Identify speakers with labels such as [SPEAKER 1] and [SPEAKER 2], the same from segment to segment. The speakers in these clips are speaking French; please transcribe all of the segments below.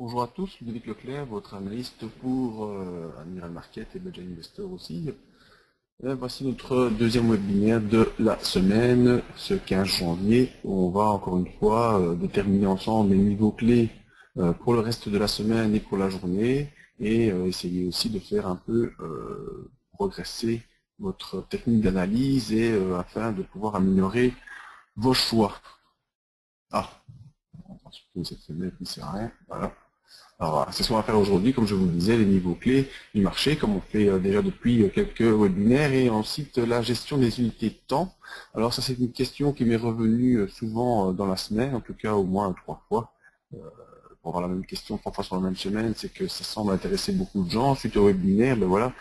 [SPEAKER 1] Bonjour à tous, Ludovic Leclerc, votre analyste pour Admiral Market et Budget Investor aussi. Voici notre deuxième webinaire de la semaine, ce 15 janvier, où on va encore une fois déterminer ensemble les niveaux clés pour le reste de la semaine et pour la journée, et essayer aussi de faire un peu progresser votre technique d'analyse et afin de pouvoir améliorer vos choix. Ah, on va supprimer cette fenêtre, il ne sert à rien, voilà. Alors voilà, c'est ce qu'on va faire aujourd'hui, comme je vous le disais, les niveaux clés du marché, comme on fait déjà depuis quelques webinaires, et ensuite la gestion des unités de temps. Alors ça c'est une question qui m'est revenue souvent dans la semaine, en tout cas au moins 3 fois. Pour avoir la même question 3 fois sur la même semaine, c'est que ça semble intéresser beaucoup de gens. Suite au webinaire, ben voilà,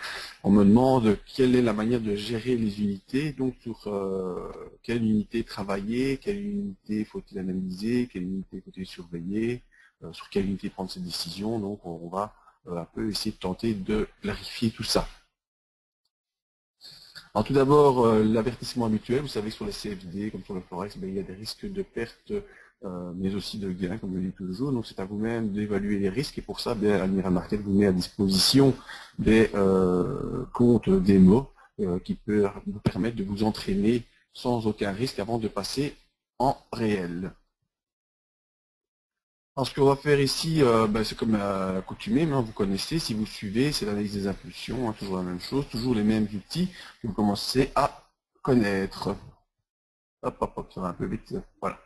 [SPEAKER 1] on me demande quelle est la manière de gérer les unités, donc sur quelle unité travailler, quelle unité faut-il analyser, quelle unité faut-il surveiller, sur quelle unité prendre ses décisions. Donc on va un peu essayer de tenter de clarifier tout ça. Alors tout d'abord, l'avertissement habituel, vous savez, sur les CFD, comme sur le Forex, ben, il y a des risques de perte, mais aussi de gains, comme je le dis toujours. Donc c'est à vous-même d'évaluer les risques, et pour ça, bien, Admiral Market vous met à disposition des comptes démo qui peuvent vous permettre de vous entraîner sans aucun risque avant de passer en réel. Alors ce qu'on va faire ici, c'est comme accoutumé, vous connaissez, si vous suivez, c'est l'analyse des impulsions, toujours la même chose, toujours les mêmes outils que vous commencez à connaître. Hop, hop, hop, ça va un peu vite, voilà.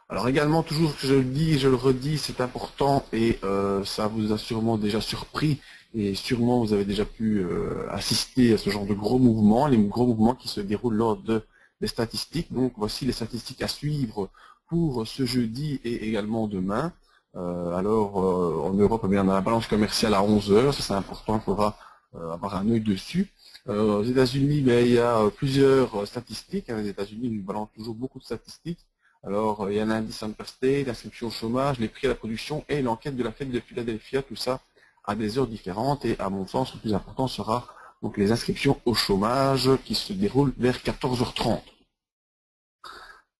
[SPEAKER 1] Alors également, toujours je le dis et je le redis, c'est important et ça vous a sûrement déjà surpris et sûrement vous avez déjà pu assister à ce genre de gros mouvements, les gros mouvements qui se déroulent lors des statistiques. Donc voici les statistiques à suivre pour ce jeudi et également demain. En Europe, eh bien, on a la balance commerciale à 11 heures, ça c'est important, il faudra avoir un œil dessus. Aux États-Unis, il y a plusieurs statistiques. Les États-Unis nous balancent toujours beaucoup de statistiques. Alors, il y a l'indice Empire State, l'inscription au chômage, les prix à la production et l'enquête de la Fed de Philadelphia, tout ça à des heures différentes. Et à mon sens, le plus important sera donc les inscriptions au chômage qui se déroulent vers 14h30.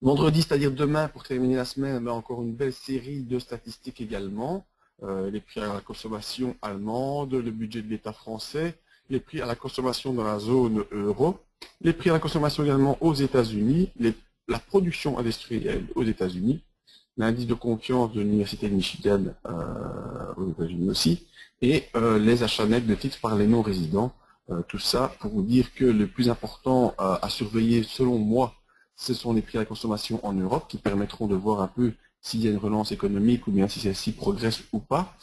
[SPEAKER 1] Vendredi, c'est-à-dire demain, pour terminer la semaine, encore une belle série de statistiques également. Les prix à la consommation allemande, le budget de l'État français, les prix à la consommation dans la zone euro, les prix à la consommation également aux États-Unis, la production industrielle aux États-Unis, l'indice de confiance de l'Université de Michigan aux États-Unis aussi, et les achats nets de titres par les non-résidents. Tout ça pour vous dire que le plus important à surveiller, selon moi, ce sont les prix à la consommation en Europe qui permettront de voir un peu s'il y a une relance économique ou bien si celle-ci progresse ou pas.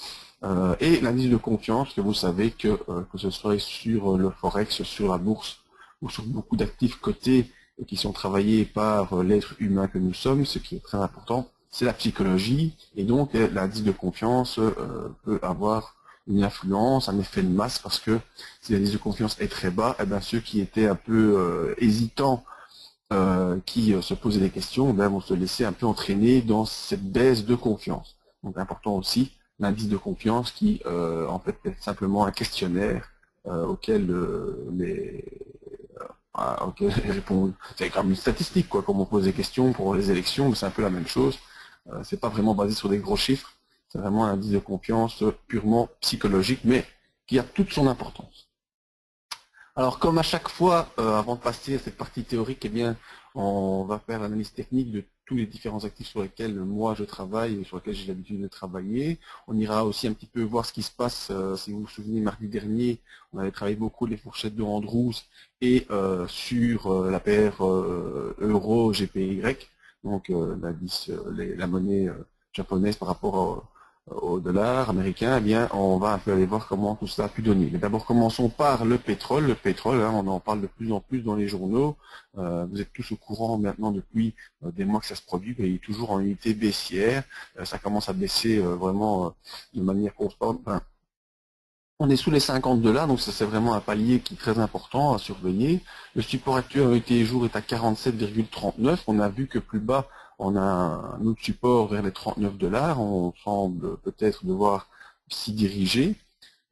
[SPEAKER 1] Et l'indice de confiance, que vous savez que ce soit sur le Forex, sur la bourse ou sur beaucoup d'actifs cotés et qui sont travaillés par l'être humain que nous sommes, ce qui est très important, c'est la psychologie. Et donc l'indice de confiance peut avoir une influence, un effet de masse, parce que si l'indice de confiance est très bas, eh bien, ceux qui étaient un peu hésitants, qui se posaient des questions, vont se laisser un peu entraîner dans cette baisse de confiance. Donc important aussi, l'indice de confiance qui en fait est simplement un questionnaire auquel auquel répond. C'est comme une statistique, quoi, comme on pose des questions pour les élections, mais c'est un peu la même chose. C'est pas vraiment basé sur des gros chiffres, c'est vraiment un indice de confiance purement psychologique, mais qui a toute son importance. Alors, comme à chaque fois, avant de passer à cette partie théorique, eh bien, on va faire l'analyse technique de tous les différents actifs sur lesquels moi je travaille et sur lesquels j'ai l'habitude de travailler. On ira aussi un petit peu voir ce qui se passe, si vous vous souvenez, mardi dernier, on avait travaillé beaucoup les fourchettes de Andrews et sur la paire euro GPY, donc l'indice, la monnaie japonaise par rapport au dollar américain. Eh bien, on va un peu aller voir comment tout cela a pu donner. Mais d'abord, commençons par le pétrole. Le pétrole, on en parle de plus en plus dans les journaux. Vous êtes tous au courant maintenant depuis des mois que ça se produit. Il est toujours en unité baissière. Ça commence à baisser vraiment de manière constante. Enfin, on est sous les 50 $, donc ça c'est vraiment un palier qui est très important à surveiller. Le support actuel en unité jour est à 47,39. On a vu que plus bas, on a un autre support vers les 39 $. On semble peut-être devoir s'y diriger.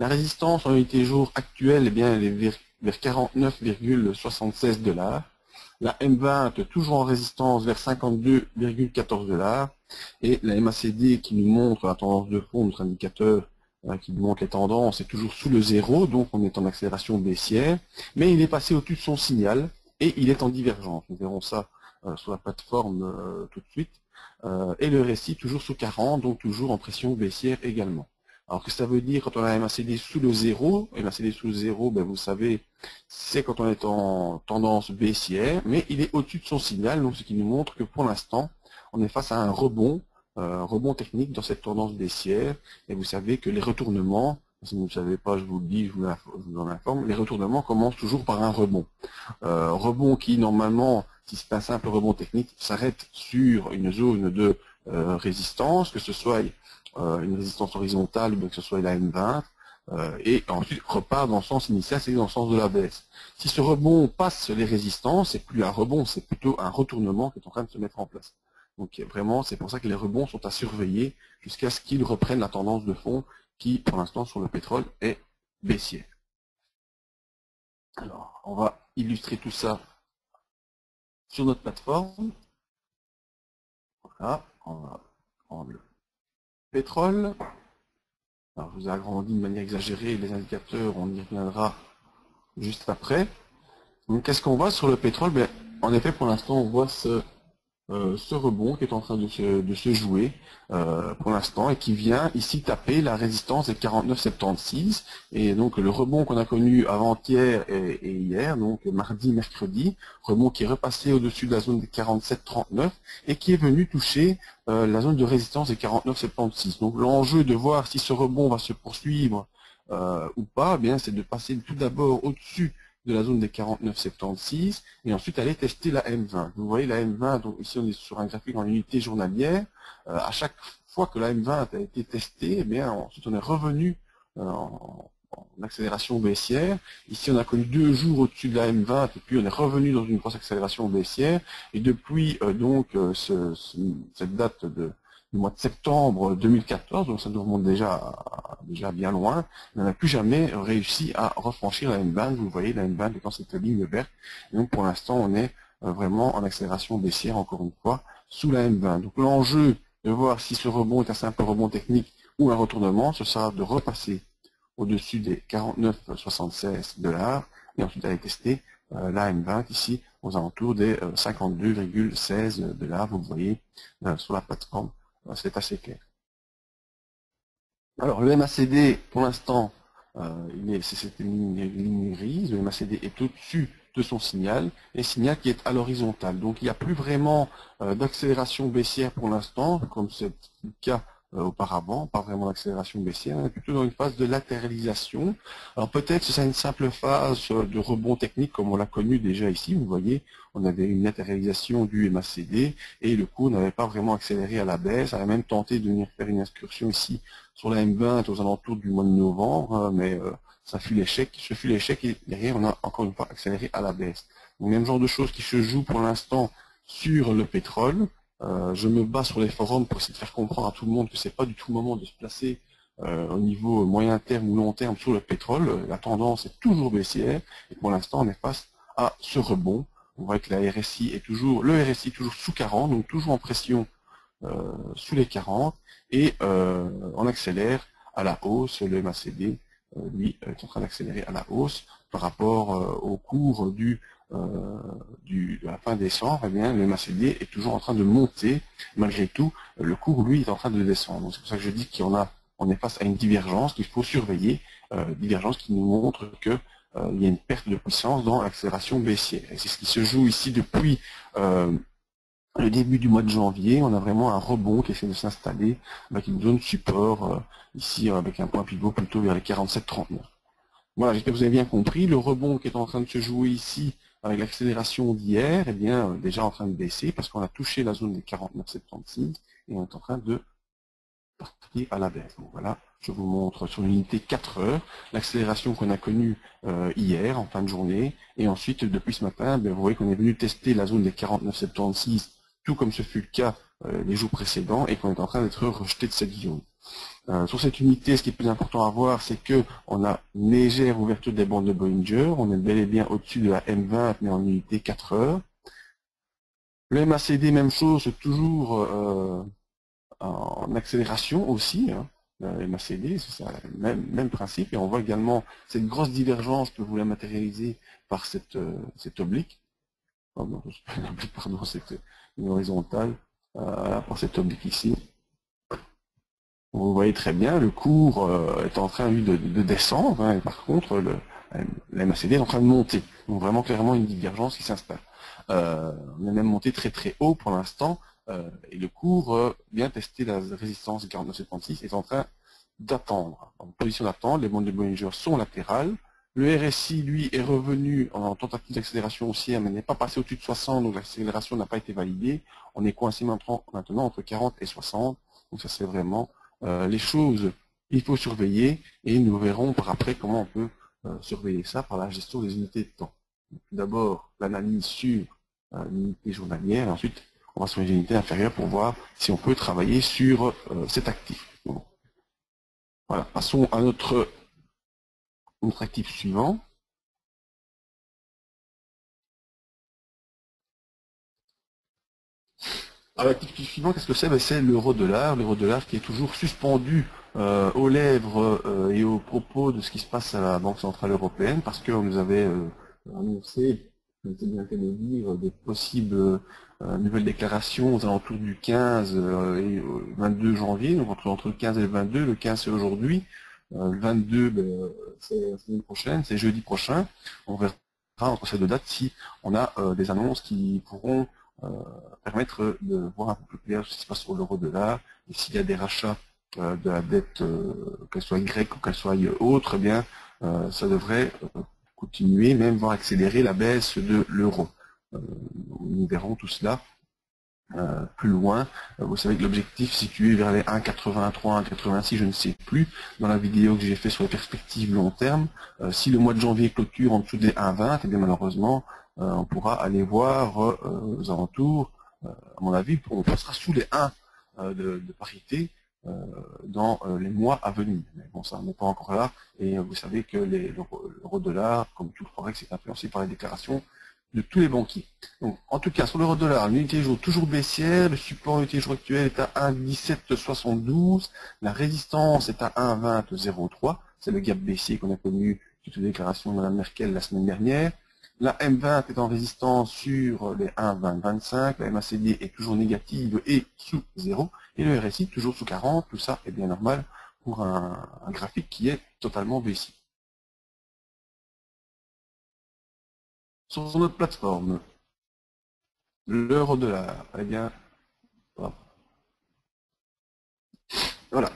[SPEAKER 1] La résistance en unité jour actuelle, eh bien, elle est vers 49,76 $. La M20 toujours en résistance vers 52,14 $. Et la MACD qui nous montre la tendance de fond, notre indicateur qui nous montre les tendances, est toujours sous le zéro, donc on est en accélération baissière, mais il est passé au-dessus de son signal et il est en divergence. Nous verrons ça sur la plateforme tout de suite. Et le RSI toujours sous 40, donc toujours en pression baissière également. Alors que ça veut dire quand on a un MACD sous le zéro, MACD sous le zéro, ben vous savez, c'est quand on est en tendance baissière, mais il est au-dessus de son signal, donc ce qui nous montre que pour l'instant, on est face à un rebond technique dans cette tendance baissière, et vous savez que les retournements, si vous ne savez pas, je vous le dis, je vous en informe, les retournements commencent toujours par un rebond. Rebond qui, normalement, si c'est un simple rebond technique, s'arrête sur une zone de résistance, que ce soit une résistance horizontale ou que ce soit la M20, et ensuite repart dans le sens initial, c'est dans le sens de la baisse. Si ce rebond passe les résistances, c'est plus un rebond, c'est plutôt un retournement qui est en train de se mettre en place. Donc vraiment, c'est pour ça que les rebonds sont à surveiller jusqu'à ce qu'ils reprennent la tendance de fond qui, pour l'instant, sur le pétrole, est baissière. Alors, on va illustrer tout ça sur notre plateforme. Voilà, on va prendre le pétrole. Alors, je vous ai agrandi de manière exagérée les indicateurs, on y reviendra juste après. Donc, qu'est-ce qu'on voit sur le pétrole? Ben, en effet, pour l'instant, on voit ce rebond qui est en train de se jouer pour l'instant et qui vient ici taper la résistance des 49,76, et donc le rebond qu'on a connu avant-hier et hier, donc mardi, mercredi, rebond qui est repassé au-dessus de la zone des 47,39 et qui est venu toucher la zone de résistance des 49,76. Donc l'enjeu de voir si ce rebond va se poursuivre ou pas, eh bien c'est de passer tout d'abord au-dessus de la zone des 49,76 et ensuite aller tester la M20. Vous voyez la M20, donc ici on est sur un graphique en unité journalière. À chaque fois que la M20 a été testée, eh bien ensuite on est revenu en accélération baissière. Ici on a connu 2 jours au-dessus de la M20 et puis on est revenu dans une grosse accélération baissière. Et depuis cette date du mois de septembre 2014, donc ça nous remonte déjà bien loin, on n'a plus jamais réussi à refranchir la M20. Vous voyez, la M20 est dans cette ligne verte. Et donc pour l'instant, on est vraiment en accélération baissière, encore une fois, sous la M20. Donc l'enjeu de voir si ce rebond est un simple rebond technique ou un retournement, ce sera de repasser au-dessus des 49,76 $ et ensuite aller tester la M20 ici aux alentours des 52,16 $. Vous voyez sur la plateforme. C'est assez clair. Alors le MACD, pour l'instant, c'est une ligne grise. Le MACD est au-dessus de son signal, et signal qui est à l'horizontale. Donc il n'y a plus vraiment d'accélération baissière pour l'instant, comme c'est le cas auparavant, pas vraiment d'accélération baissière, on est plutôt dans une phase de latéralisation. Alors peut-être que c'est une simple phase de rebond technique comme on l'a connu déjà ici. Vous voyez, on avait une latéralisation du MACD et le cours n'avait pas vraiment accéléré à la baisse. On a même tenté de venir faire une excursion ici sur la M20 aux alentours du mois de novembre, mais ça fut l'échec. Ce fut l'échec et derrière on a encore une fois accéléré à la baisse. Donc même genre de choses qui se jouent pour l'instant sur le pétrole. Je me base sur les forums pour essayer de faire comprendre à tout le monde que c'est pas du tout le moment de se placer au niveau moyen terme ou long terme sur le pétrole. La tendance est toujours baissière et pour l'instant on est face à ce rebond. On voit que le RSI est toujours sous 40, donc toujours en pression sous les 40 et on accélère à la hausse. Le MACD lui est en train d'accélérer à la hausse par rapport au cours de la fin décembre. Eh bien, le MACD est toujours en train de monter. Malgré tout, le cours, lui, est en train de descendre. Donc c'est pour ça que je dis qu'on est face à une divergence qu'il faut surveiller, divergence qui nous montre que il y a une perte de puissance dans l'accélération baissière. Et c'est ce qui se joue ici depuis le début du mois de janvier. On a vraiment un rebond qui essaie de s'installer avec une zone support ici avec un point pivot plutôt vers les 47,39. Voilà, j'espère que vous avez bien compris. Le rebond qui est en train de se jouer ici avec l'accélération d'hier, eh bien déjà en train de baisser parce qu'on a touché la zone des 49,76 et on est en train de partir à la baisse. Donc voilà, je vous montre sur l'unité 4 heures l'accélération qu'on a connue hier en fin de journée, et ensuite depuis ce matin, vous voyez qu'on est venu tester la zone des 49,76 tout comme ce fut le cas les jours précédents, et qu'on est en train d'être rejeté de cette zone. Sur cette unité, ce qui est plus important à voir, c'est que on a une légère ouverture des bandes de Bollinger, on est bel et bien au-dessus de la M20 mais en unité 4 heures. Le MACD, même chose, toujours en accélération aussi. Hein. Le MACD, c'est ça, même principe. Et on voit également cette grosse divergence que vous la matérialiser par cette oblique. Oh, non, c'est pas une oblique, pardon, c'est une horizontale. Par cette oblique ici. Vous voyez très bien, le cours est en train lui, de descendre, hein, et par contre, la MACD est en train de monter. Donc vraiment clairement une divergence qui s'installe. On est même monté très très haut pour l'instant, et le cours vient tester la résistance 49,76 est en train d'attendre. En position d'attente, les bandes de Bollinger sont latérales. Le RSI, lui, est revenu en tentative d'accélération haussière, mais n'est pas passé au-dessus de 60, donc l'accélération n'a pas été validée. On est coincé maintenant entre 40 et 60, donc ça c'est vraiment les choses qu'il faut surveiller, et nous verrons par après comment on peut surveiller ça par la gestion des unités de temps. D'abord, l'analyse sur l'unité journalière, et ensuite on va sur les unités inférieures pour voir si on peut travailler sur cet actif. Bon. Voilà, passons à notre actif suivant. Alors, l'actif suivant, qu'est-ce que c'est? C'est l'euro-dollar. L'euro-dollar qui est toujours suspendu aux lèvres et aux propos de ce qui se passe à la Banque Centrale Européenne, parce qu'on nous avait annoncé, c'est bien fait de dire, des possibles nouvelles déclarations aux alentours du 15 et 22 janvier, donc entre le 15 et le 22. Le 15 c'est aujourd'hui, le 22 c'est la semaine prochaine, c'est jeudi prochain. On verra entre ces deux dates si on a des annonces qui pourront permettre de voir un peu plus clair ce qui se passe sur l'euro-dollar, et s'il y a des rachats de la dette, qu'elle soit grecque ou qu'elle soit autre, eh bien, ça devrait continuer, même voire accélérer la baisse de l'euro. Nous verrons tout cela plus loin. Vous savez que l'objectif situé vers les 1,83, 1,86, je ne sais plus, dans la vidéo que j'ai fait sur les perspectives long terme. Si le mois de janvier clôture en dessous des 1,20, eh bien malheureusement, on pourra aller voir aux alentours, à mon avis, on passera sous les 1 de parité dans les mois à venir. Mais bon, ça n'est pas encore là, et vous savez que l'euro-dollar, comme tout le forex, est influencé par les déclarations de tous les banquiers. Donc, en tout cas, sur l'euro-dollar, l'unité jour toujours baissière, le support unité jour actuel est à 1,1772, la résistance est à 1,2003, c'est le gap baissier qu'on a connu suite aux déclarations de Mme Merkel la semaine dernière. La M20 est en résistance sur les 1,2025, la MACD est toujours négative et sous 0, et le RSI toujours sous 40, tout ça est bien normal pour un graphique qui est totalement baissier. Sur notre plateforme, l'euro-dollar, eh bien, voilà.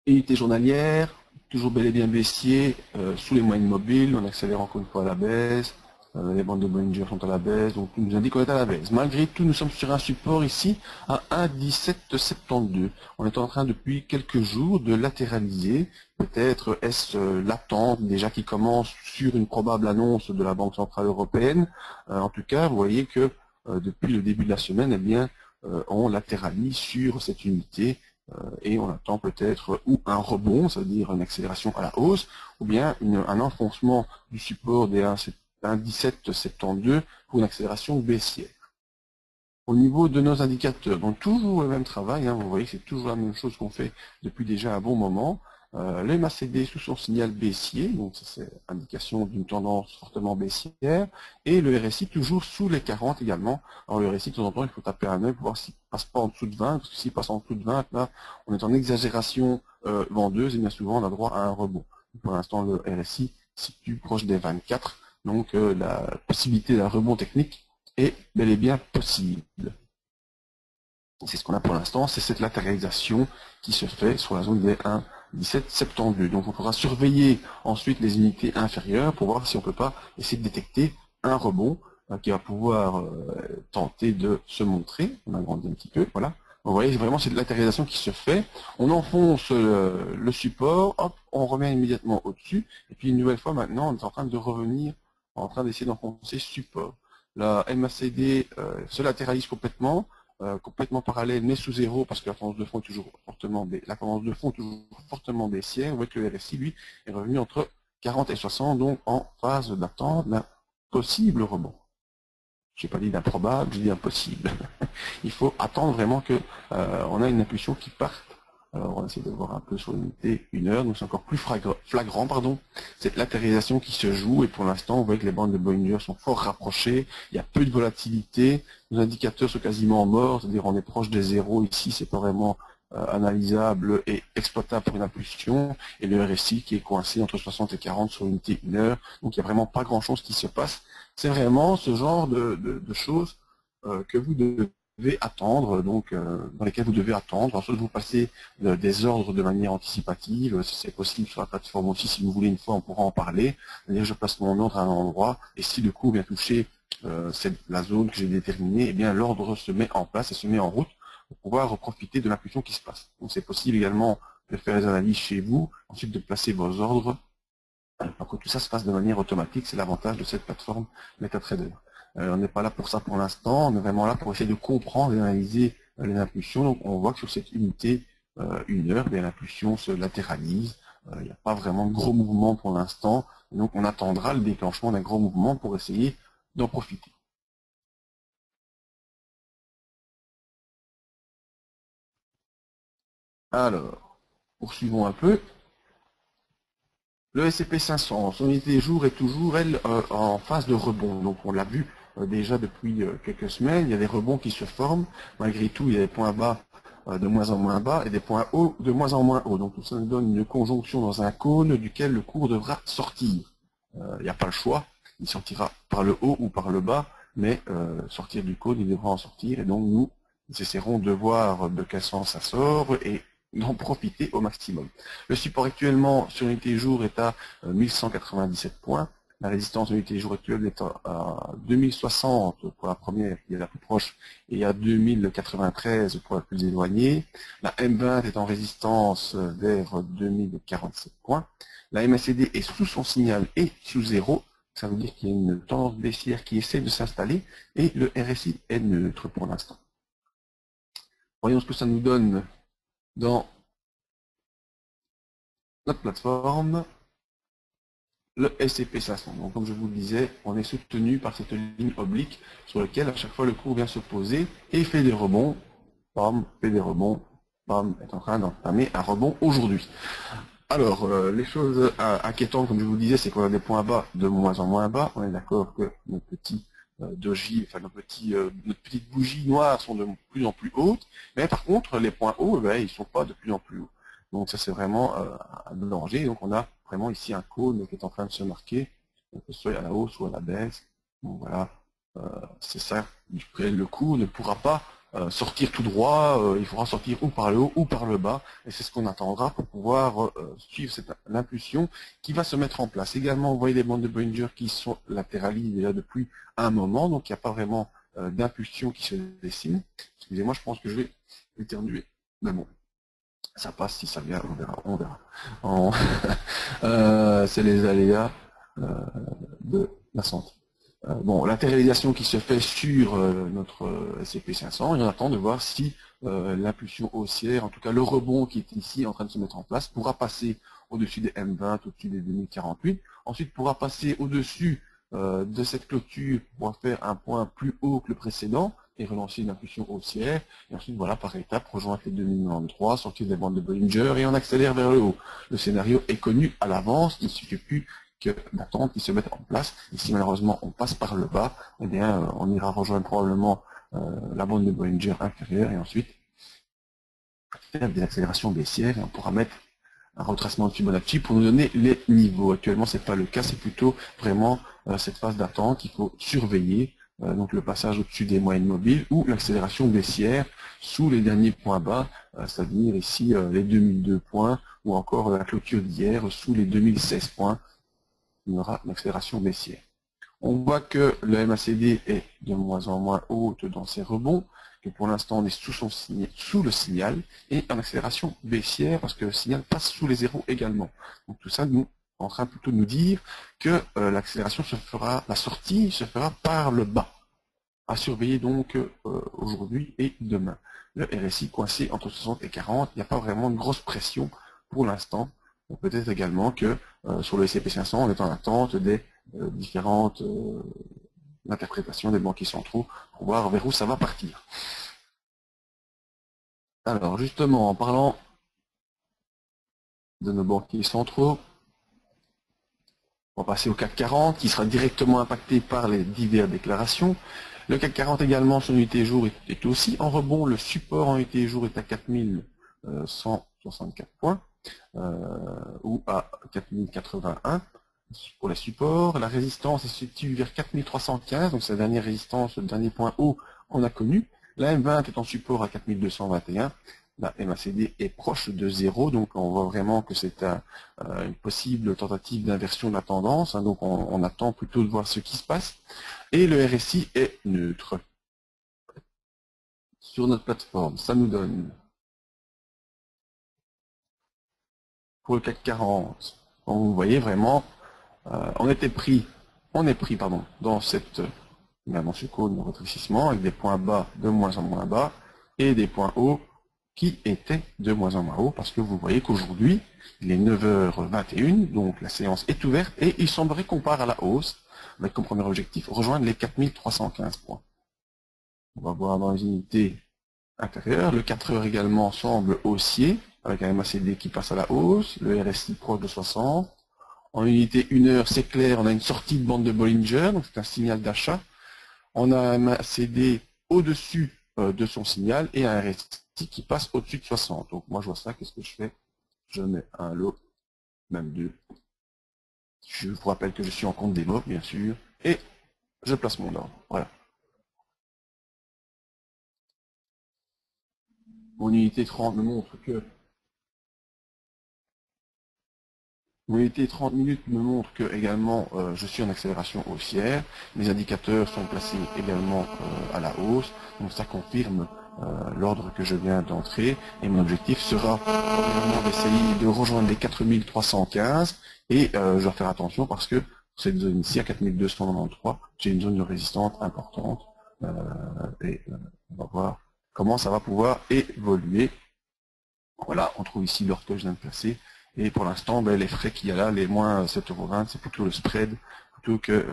[SPEAKER 1] Unité journalière, toujours bel et bien baissier, sous les moyennes mobiles, on accélère encore une fois à la baisse, les bandes de Bollinger sont à la baisse, donc tout nous indique qu'on est à la baisse. Malgré tout, nous sommes sur un support ici à 1,1772. On est en train depuis quelques jours de latéraliser. Peut-être est-ce l'attente déjà qui commence sur une probable annonce de la Banque Centrale Européenne. En tout cas, vous voyez que depuis le début de la semaine, eh bien, on latéralise sur cette unité et on attend peut-être ou un rebond, c'est-à-dire une accélération à la hausse, ou bien un enfoncement du support des 1,1772 pour une accélération baissière. Au niveau de nos indicateurs, donc toujours le même travail, hein, vous voyez que c'est toujours la même chose qu'on fait depuis déjà un bon moment. Le MACD sous son signal baissier, donc c'est indication d'une tendance fortement baissière, et le RSI toujours sous les 40 également. Alors le RSI, de temps en temps, il faut taper un œil pour voir s'il ne passe pas en dessous de 20, parce que s'il passe en dessous de 20, là, on est en exagération vendeuse, et bien souvent on a droit à un rebond. Pour l'instant, le RSI situe proche des 24, donc la possibilité d'un rebond technique est bel et bien possible. C'est ce qu'on a pour l'instant, c'est cette latéralisation qui se fait sur la zone des 1,1772. Donc on pourra surveiller ensuite les unités inférieures pour voir si on ne peut pas essayer de détecter un rebond qui va pouvoir tenter de se montrer. On agrandit un petit peu, voilà. Vous voyez vraiment cette latéralisation qui se fait. On enfonce le support, hop, on revient immédiatement au-dessus. Et puis une nouvelle fois maintenant, on est en train de revenir, en train d'essayer d'enfoncer support. La MACD se latéralise complètement. Complètement parallèle mais sous zéro parce que la tendance de fond est toujours fortement baissière. Vous voyez que le RSI lui est revenu entre 40 et 60, donc en phase d'attente d'un possible rebond. j'ai pas dit d'improbable, j'ai dit impossible. Il faut attendre vraiment que on a une impulsion qui parte. Alors on va essayer de voir un peu sur l'unité 1 heure, donc c'est encore plus flagrant, pardon. C'est latéralisation qui se joue, et pour l'instant, vous voyez que les bandes de Bollinger sont fort rapprochées, il y a peu de volatilité, nos indicateurs sont quasiment morts, c'est-à-dire on est proche des zéros ici, c'est pas vraiment analysable et exploitable pour une impulsion, et le RSI qui est coincé entre 60 et 40 sur l'unité 1 heure, donc il n'y a vraiment pas grand-chose qui se passe. C'est vraiment ce genre de choses que vous devez attendre, donc dans lesquelles vous devez attendre. Ensuite, vous passez des ordres de manière anticipative. C'est possible sur la plateforme aussi, si vous voulez, une fois, on pourra en parler. C'est-à-dire, je place mon ordre à un endroit, et si le coup vient toucher la zone que j'ai déterminée, eh bien l'ordre se met en place et se met en route pour pouvoir profiter de l'impulsion qui se passe. Donc c'est possible également de faire les analyses chez vous, ensuite de placer vos ordres. Alors que tout ça se passe de manière automatique, c'est l'avantage de cette plateforme MetaTrader. On n'est pas là pour ça pour l'instant, on est vraiment là pour essayer de comprendre et analyser les impulsions. Donc on voit que sur cette unité 1 heure, l'impulsion se latéralise. Il n'y a pas vraiment de gros mouvement pour l'instant. Donc on attendra le déclenchement d'un gros mouvement pour essayer d'en profiter. Alors, poursuivons un peu. Le S&P 500, son unité jour est toujours, elle, en phase de rebond. Donc on l'a vu déjà depuis quelques semaines, il y a des rebonds qui se forment. Malgré tout, il y a des points bas de moins en moins bas et des points hauts de moins en moins hauts. Donc tout ça nous donne une conjonction dans un cône duquel le cours devra sortir. Il n'y a pas le choix, il sortira par le haut ou par le bas, mais sortir du cône, il devra en sortir. Et donc nous essaierons de voir de quel sens ça sort et d'en profiter au maximum. Le support actuellement sur l'unité jour est à 1197 points. La résistance de l'unité jour actuelle est à 2060 pour la première qui est la plus proche et à 2093 pour la plus éloignée. La M20 est en résistance vers 2047 points. La MACD est sous son signal et sous zéro. Ça veut dire qu'il y a une tendance baissière qui essaie de s'installer et le RSI est neutre pour l'instant. Voyons ce que ça nous donne dans notre plateforme, le S&P 500. Donc, comme je vous le disais, on est soutenu par cette ligne oblique sur laquelle à chaque fois le cours vient se poser et fait des rebonds. Bam, fait des rebonds. Bam, est en train d'entamer un rebond aujourd'hui. Alors, les choses inquiétantes, comme je vous le disais, c'est qu'on a des points bas de moins en moins bas. On est d'accord que nos petits doji, enfin notre petite bougie noire sont de plus en plus hautes. Mais par contre, les points hauts, ils sont pas de plus en plus hauts. Donc ça, c'est vraiment un danger. Donc on a vraiment ici un cône qui est en train de se marquer, que ce soit à la hausse ou à la baisse. Donc voilà, c'est ça. Le cours ne pourra pas sortir tout droit, il faudra sortir ou par le haut ou par le bas, et c'est ce qu'on attendra pour pouvoir suivre l'impulsion qui va se mettre en place. Également, vous voyez les bandes de Bollinger qui sont latéralisées déjà depuis un moment, donc il n'y a pas vraiment d'impulsion qui se dessine. Excusez-moi, je pense que je vais éternuer, mais bon, ça passe, si ça vient, on verra. C'est les aléas de la santé. Bon, latéralisation qui se fait sur notre S&P 500, et on attend de voir si l'impulsion haussière, en tout cas le rebond qui est ici en train de se mettre en place, pourra passer au-dessus des M20, au-dessus des 2048, ensuite pourra passer au-dessus de cette clôture pour faire un point plus haut que le précédent et relancer une impulsion haussière, et ensuite voilà par étapes rejoindre les 2093, sortir des bandes de Bollinger et on accélère vers le haut. Le scénario est connu à l'avance, il ne suffit plus d'attente qui se mettent en place. Et si malheureusement on passe par le bas, eh bien on ira rejoindre probablement la bande de Bollinger inférieure et ensuite faire des accélérations baissières et on pourra mettre un retracement de Fibonacci pour nous donner les niveaux. Actuellement c'est pas le cas, c'est plutôt vraiment cette phase d'attente qu'il faut surveiller. Donc le passage au-dessus des moyennes mobiles ou l'accélération baissière sous les derniers points bas, c'est-à-dire ici les 2002 points ou encore la clôture d'hier sous les 2016 points. Il y aura une accélération baissière. On voit que le MACD est de moins en moins haute dans ses rebonds, que pour l'instant on est sous le signal, et en accélération baissière, parce que le signal passe sous les zéros également. Donc tout ça nous est en train plutôt de nous dire que l'accélération se fera, la sortie se fera par le bas. À surveiller donc aujourd'hui et demain. Le RSI coincé entre 60 et 40, il n'y a pas vraiment de grosse pression pour l'instant. Peut-être également que sur le S&P 500, on est en attente des différentes l'interprétation des banquiers centraux pour voir vers où ça va partir. Alors justement, en parlant de nos banquiers centraux, on va passer au CAC 40 qui sera directement impacté par les diverses déclarations. Le CAC 40 également, son unité jour est aussi en rebond. Le support en unité jour est à 4164 points ou à 4081 pour les supports. La résistance se situe vers 4315, donc c'est la dernière résistance, le dernier point haut qu'on a connu. La M20 est en support à 4221. La MACD est proche de 0, donc on voit vraiment que c'est une possible tentative d'inversion de la tendance, hein, donc on attend plutôt de voir ce qui se passe. Et le RSI est neutre. Sur notre plateforme, ça nous donne, pour le CAC 40, vous voyez vraiment, on est pris dans cette dans ce cône de rétrécissement avec des points bas de moins en moins bas et des points hauts qui étaient de moins en moins hauts, parce que vous voyez qu'aujourd'hui, il est 9h21, donc la séance est ouverte, et il semblerait qu'on part à la hausse, avec comme premier objectif rejoindre les 4315 points. On va voir dans les unités intérieures, le 4 heures également semble haussier, avec un MACD qui passe à la hausse, le RSI proche de 60. En unité 1 heure, c'est clair, on a une sortie de bande de Bollinger, donc c'est un signal d'achat. On a un MACD au-dessus de son signal et un RSI qui passe au-dessus de 60. Donc moi je vois ça, qu'est-ce que je fais? Je mets un lot, même deux. Je vous rappelle que je suis en compte démo, bien sûr, et je place mon ordre. Voilà. Mon unité 30 me montre que Mon unité 30 minutes me montre que également je suis en accélération haussière. Mes indicateurs sont placés également à la hausse, donc ça confirme l'ordre que je viens d'entrer. Et mon objectif sera premièrement d'essayer de rejoindre les 4315 et je dois faire attention parce que cette zone ici à 4293, j'ai une zone de résistance importante et on va voir comment ça va pouvoir évoluer. Voilà, on trouve ici l'ordre que je viens de placer. Et pour l'instant, les frais qu'il y a là, les moins 7,20 €, c'est plutôt le spread, plutôt que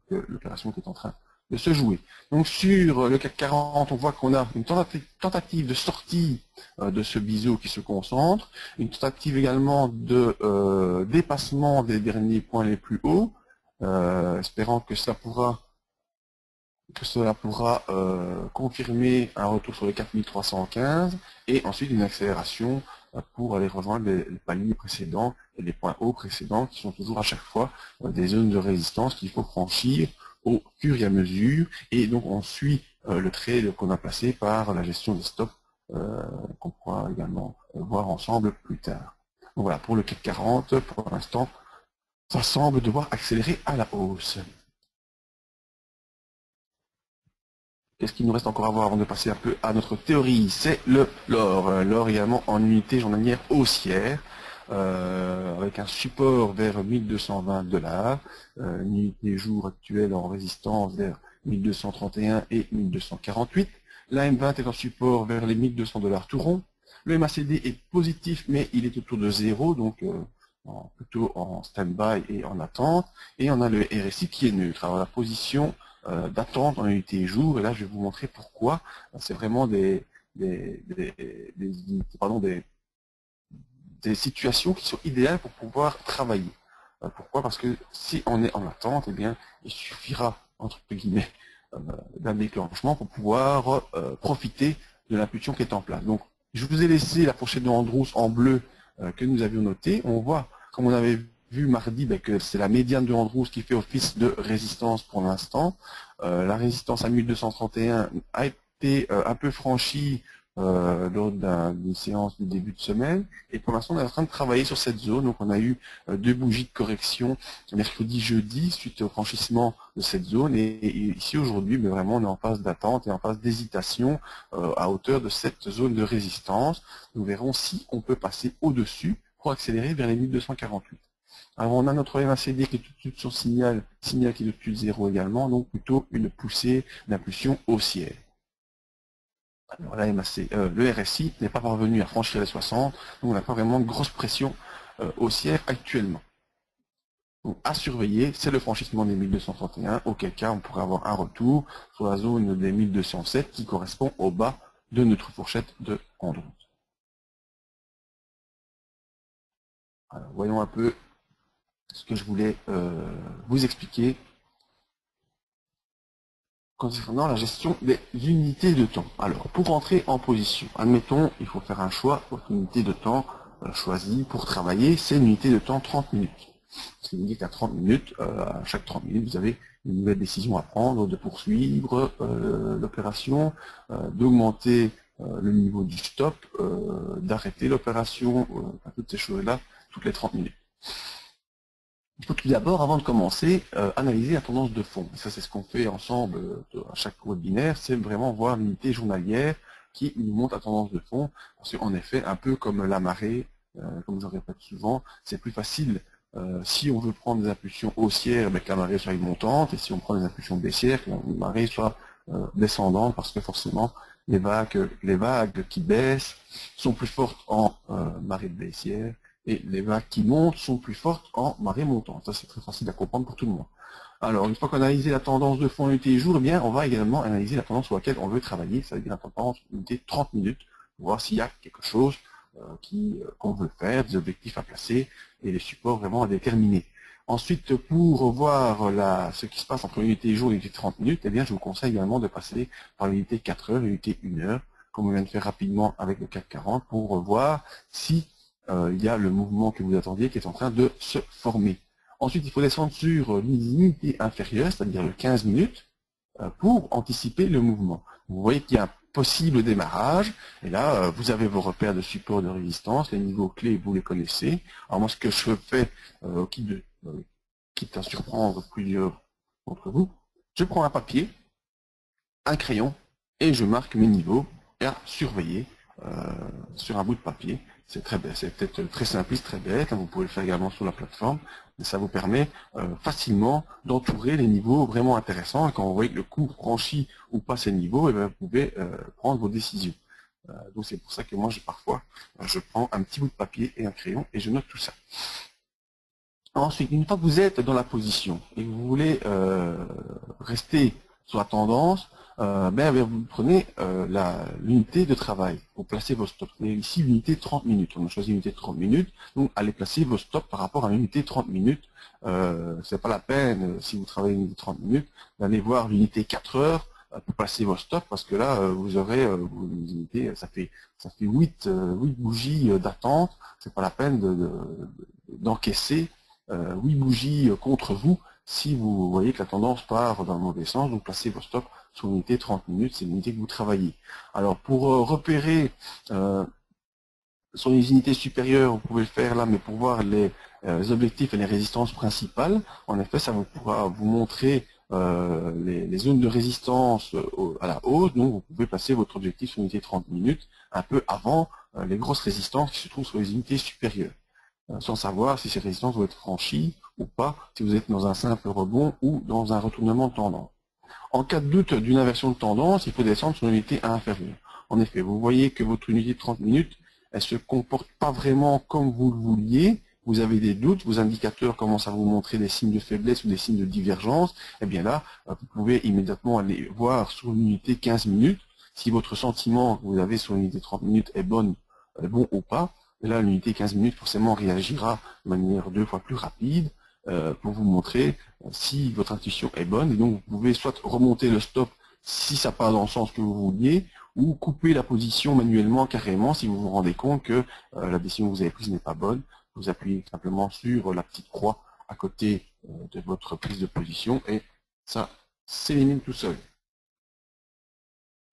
[SPEAKER 1] l'opération qui est en train de se jouer. Donc sur le CAC 40, on voit qu'on a une tentative de sortie de ce biseau qui se concentre, une tentative également de dépassement des derniers points les plus hauts, espérant que cela pourra confirmer un retour sur les 4315 et ensuite une accélération pour aller rejoindre les paliers précédents et les points hauts précédents qui sont toujours à chaque fois des zones de résistance qu'il faut franchir au fur et à mesure, et donc on suit le trade qu'on a placé par la gestion des stops qu'on pourra également voir ensemble plus tard. Donc voilà, pour le CAC 40, pour l'instant, ça semble devoir accélérer à la hausse. Qu'est-ce qu'il nous reste encore à voir avant de passer un peu à notre théorie? C'est l'or. L'or également en unité journalière haussière, avec un support vers 1220 $, une unité jour actuelle en résistance vers 1231 et 1248. La M20 est en support vers les 1200 $ tout rond. Le MACD est positif, mais il est autour de 0, donc plutôt en stand-by et en attente. Et on a le RSI qui est neutre. Alors la position d'attente en unité jour, et là je vais vous montrer pourquoi. C'est vraiment des situations qui sont idéales pour pouvoir travailler. Pourquoi? Parce que si on est en attente, eh bien, il suffira, entre guillemets, d'un déclenchement pour pouvoir profiter de l'impulsion qui est en place. Donc, je vous ai laissé la fourchette de Andrews en bleu que nous avions notée. On voit, comme on avait vu mardi, que c'est la médiane de Andrews qui fait office de résistance pour l'instant. La résistance à 1231 a été un peu franchie lors d'une séance du début de semaine, et pour l'instant on est en train de travailler sur cette zone. Donc on a eu deux bougies de correction mercredi, jeudi suite au franchissement de cette zone, et ici aujourd'hui vraiment on est en phase d'attente et en phase d'hésitation à hauteur de cette zone de résistance. Nous verrons si on peut passer au-dessus pour accélérer vers les 1248. Alors on a notre MACD qui est au-dessus de son signal qui est au-dessus de 0 également, donc plutôt une poussée d'impulsion haussière. Alors là, le RSI n'est pas parvenu à franchir les 60, donc on n'a pas vraiment de grosse pression haussière actuellement. Donc, à surveiller, c'est le franchissement des 1231, auquel cas on pourrait avoir un retour sur la zone des 1207 qui correspond au bas de notre fourchette de Andrews. Alors, voyons un peu ce que je voulais vous expliquer concernant la gestion des unités de temps. Alors, pour rentrer en position, admettons, il faut faire un choix, votre unité de temps choisie pour travailler, c'est une unité de temps 30 minutes. Ce qui veut dire qu'à 30 minutes, à chaque 30 minutes, vous avez une nouvelle décision à prendre, de poursuivre l'opération, d'augmenter le niveau du stop, d'arrêter l'opération, toutes ces choses-là, toutes les 30 minutes. Il faut tout d'abord, avant de commencer, analyser la tendance de fond. Ça, c'est ce qu'on fait ensemble à chaque webinaire, c'est vraiment voir l'unité journalière qui nous montre la tendance de fond. Parce qu'en effet, un peu comme la marée, comme je le répète souvent, c'est plus facile si on veut prendre des impulsions haussières, que la marée soit montante, et si on prend des impulsions baissières, que la marée soit descendante, parce que forcément, les vagues qui baissent sont plus fortes en marée baissière, et les vagues qui montent sont plus fortes en marée montante. Ça, c'est très facile à comprendre pour tout le monde. Alors, une fois qu'on a analysé la tendance de fond unité et jour, eh bien, on va également analyser la tendance sur laquelle on veut travailler, ça veut dire la tendance unité 30 minutes, pour voir s'il y a quelque chose qu'on veut faire, des objectifs à placer et des supports vraiment à déterminer. Ensuite, pour voir ce qui se passe entre l'unité jour et l'unité 30 minutes, eh bien, je vous conseille également de passer par l'unité 4 heures et l'unité 1 heure, comme on vient de faire rapidement avec le CAC 40, pour voir si il y a le mouvement que vous attendiez qui est en train de se former. Ensuite, il faut descendre sur l'unité inférieure, c'est-à-dire le 15 minutes, pour anticiper le mouvement. Vous voyez qu'il y a un possible démarrage, et là, vous avez vos repères de support, de résistance, les niveaux clés, vous les connaissez. Alors moi, ce que je fais, quitte à surprendre plusieurs d'entre vous, je prends un papier, un crayon, et je marque mes niveaux à surveiller sur un bout de papier. C'est peut-être très simpliste, très bête, hein, vous pouvez le faire également sur la plateforme, mais ça vous permet facilement d'entourer les niveaux vraiment intéressants, et quand vous voyez que le cours franchit ou pas ces niveaux, et bien, vous pouvez prendre vos décisions. Donc c'est pour ça que moi, parfois, je prends un petit bout de papier et un crayon, et je note tout ça. Ensuite, une fois que vous êtes dans la position, et que vous voulez rester sur la tendance, vous prenez l'unité de travail pour placer vos stops. Et ici, l'unité 30 minutes. On a choisi l'unité 30 minutes, donc allez placer vos stops par rapport à l'unité 30 minutes. C'est pas la peine, si vous travaillez l'unité 30 minutes, d'aller voir l'unité 4 heures pour placer vos stops, parce que là, vous aurez une unité, ça fait 8 bougies d'attente. C'est pas la peine d'encaisser 8 bougies contre vous si vous voyez que la tendance part dans le mauvais sens. Donc placez vos stops sur l'unité 30 minutes, c'est l'unité que vous travaillez. Alors pour repérer sur les unités supérieures, vous pouvez le faire là, mais pour voir les objectifs et les résistances principales, en effet, ça vous pourra vous montrer les zones de résistance à la hausse. Donc vous pouvez passer votre objectif sur l'unité 30 minutes un peu avant les grosses résistances qui se trouvent sur les unités supérieures, sans savoir si ces résistances vont être franchies ou pas, si vous êtes dans un simple rebond ou dans un retournement de tendance. En cas de doute d'une inversion de tendance, il faut descendre sur l'unité inférieure. En effet, vous voyez que votre unité de 30 minutes, elle se comporte pas vraiment comme vous le vouliez, vous avez des doutes, vos indicateurs commencent à vous montrer des signes de faiblesse ou des signes de divergence, et bien là, vous pouvez immédiatement aller voir sur l'unité 15 minutes, si votre sentiment que vous avez sur l'unité 30 minutes est bon ou pas. Et là, l'unité 15 minutes, forcément, réagira de manière 2 fois plus rapide pour vous montrer si votre intuition est bonne. Et donc, vous pouvez soit remonter le stop si ça part dans le sens que vous vouliez, ou couper la position manuellement, carrément, si vous vous rendez compte que la décision que vous avez prise n'est pas bonne. Vous appuyez simplement sur la petite croix à côté de votre prise de position, et ça s'élimine tout seul.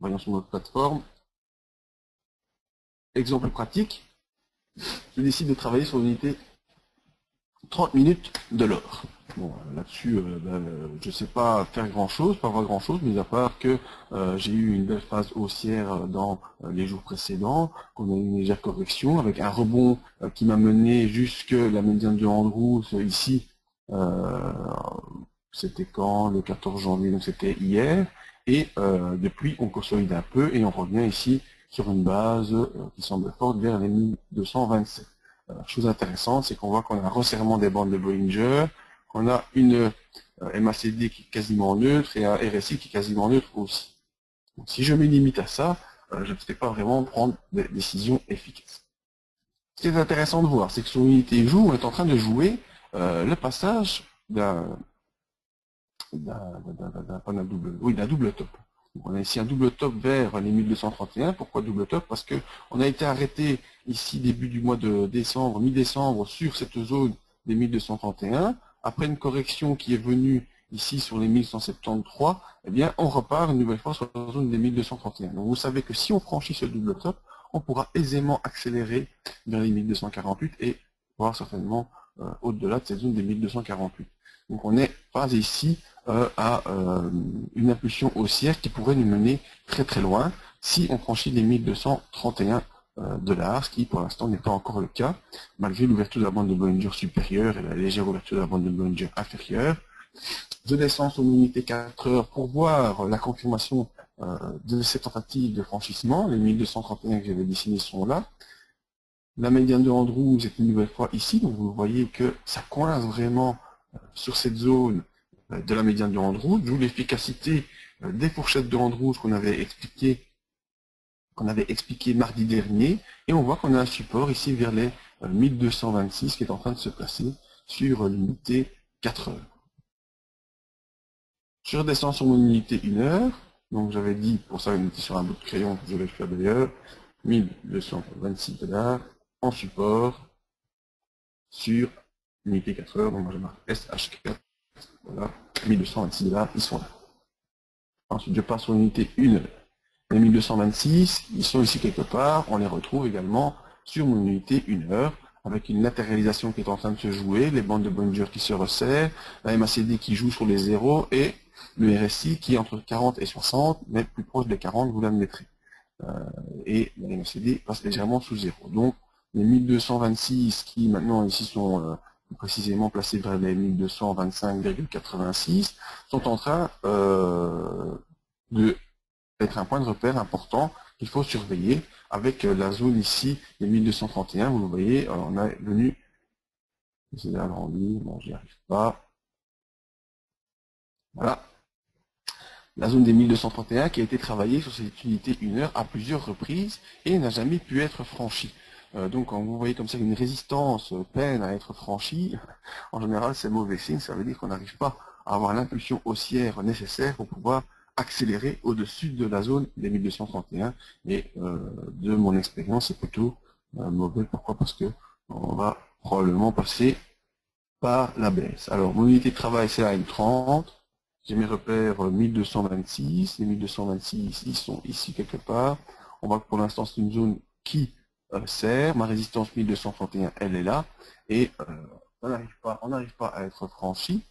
[SPEAKER 1] Voyons sur notre plateforme. Exemple pratique. Je décide de travailler sur l'unité 30 minutes de l'or. Bon, là-dessus, je ne sais pas faire grand-chose, pas voir grand-chose, mais à part que j'ai eu une belle phase haussière dans les jours précédents, qu'on a eu une légère correction, avec un rebond qui m'a mené jusque la médiane de Andrews, ici, c'était quand? Le 14 janvier, donc c'était hier, et depuis, on consolide un peu, et on revient ici sur une base qui semble forte vers les 1227. Chose intéressante, c'est qu'on voit qu'on a un resserrement des bandes de Bollinger, on a une MACD qui est quasiment neutre et un RSI qui est quasiment neutre aussi. Donc, si je me limite à ça, je ne sais pas vraiment prendre des décisions efficaces. Ce qui est intéressant de voir, c'est que sur l'unité joue, on est en train de jouer le passage d'un double top. Donc, on a ici un double top vers les 1231. Pourquoi double top? Parce que on a été arrêté ici début du mois de décembre, mi-décembre, sur cette zone des 1231. Après une correction qui est venue ici sur les 1173, eh bien, on repart une nouvelle fois sur la zone des 1231. Donc, vous savez que si on franchit ce double top, on pourra aisément accélérer vers les 1248 et voir certainement au-delà de cette zone des 1248. Donc, on n'est pas ici à une impulsion haussière qui pourrait nous mener très très loin si on franchit les 1231 $, ce qui pour l'instant n'est pas encore le cas, malgré l'ouverture de la bande de Bollinger supérieure et la légère ouverture de la bande de Bollinger inférieure. Je descends sur l'unité 4 heures pour voir la confirmation de ces tentatives de franchissement. Les 1231 que j'avais dessinés sont là. La médiane de Andrews est une nouvelle fois ici, donc vous voyez que ça coince vraiment sur cette zone de la médiane de Andrews, d'où l'efficacité des fourchettes de Andrews qu'on avait expliqué mardi dernier, et on voit qu'on a un support ici vers les 1226 qui est en train de se placer sur l'unité 4 heures. Je redescends sur mon unité 1 heure, donc j'avais dit, pour ça une était sur un bout de crayon, je vais le faire d'ailleurs, 1226 $ en support sur l'unité 4 heures, donc moi je marque SH4, voilà, 1226 $, ils sont là. Ensuite je passe sur l'unité 1 heure. Les 1226, ils sont ici quelque part, on les retrouve également sur mon unité 1 heure, avec une latéralisation qui est en train de se jouer, les bandes de Bollinger qui se resserrent, la MACD qui joue sur les zéros, et le RSI qui est entre 40 et 60, mais plus proche des 40, vous l'admettrez. Et la MACD passe légèrement sous zéro. Donc les 1226 qui maintenant ici sont précisément placés vers les 1225,86 sont en train d'être un point de repère important qu'il faut surveiller avec la zone ici les 1231. Vous le voyez, on est venu, j'essaie d'agrandir, bon j'y arrive pas. Voilà. La zone des 1231 qui a été travaillée sur cette unité 1 heure à plusieurs reprises et n'a jamais pu être franchie. Donc quand vous voyez comme ça une résistance peine à être franchie, en général c'est mauvais signe, ça veut dire qu'on n'arrive pas à avoir l'impulsion haussière nécessaire pour pouvoir accélérer au-dessus de la zone des 1231. Et de mon expérience c'est plutôt mauvais. Pourquoi? Parce que on va probablement passer par la baisse. Alors mon unité de travail c'est la M30. J'ai mes repères 1226, les 1226 ils sont ici quelque part. On voit que pour l'instant c'est une zone qui sert, ma résistance 1231 elle est là, et on n'arrive pas à être franchi.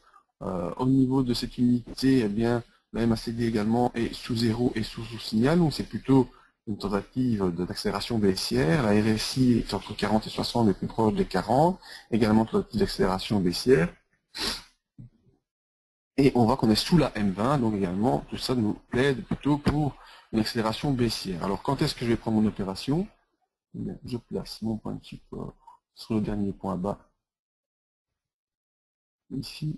[SPEAKER 1] Au niveau de cette unité, eh bien, la MACD également est sous zéro et sous signal, donc c'est plutôt une tentative d'accélération baissière. La RSI est entre 40 et 60, mais plus proche des 40, également tentative d'accélération baissière. Et on voit qu'on est sous la M20, donc également, tout ça nous plaide plutôt pour une accélération baissière. Alors, quand est-ce que je vais prendre mon opération? Je place mon point de support sur le dernier point bas, ici.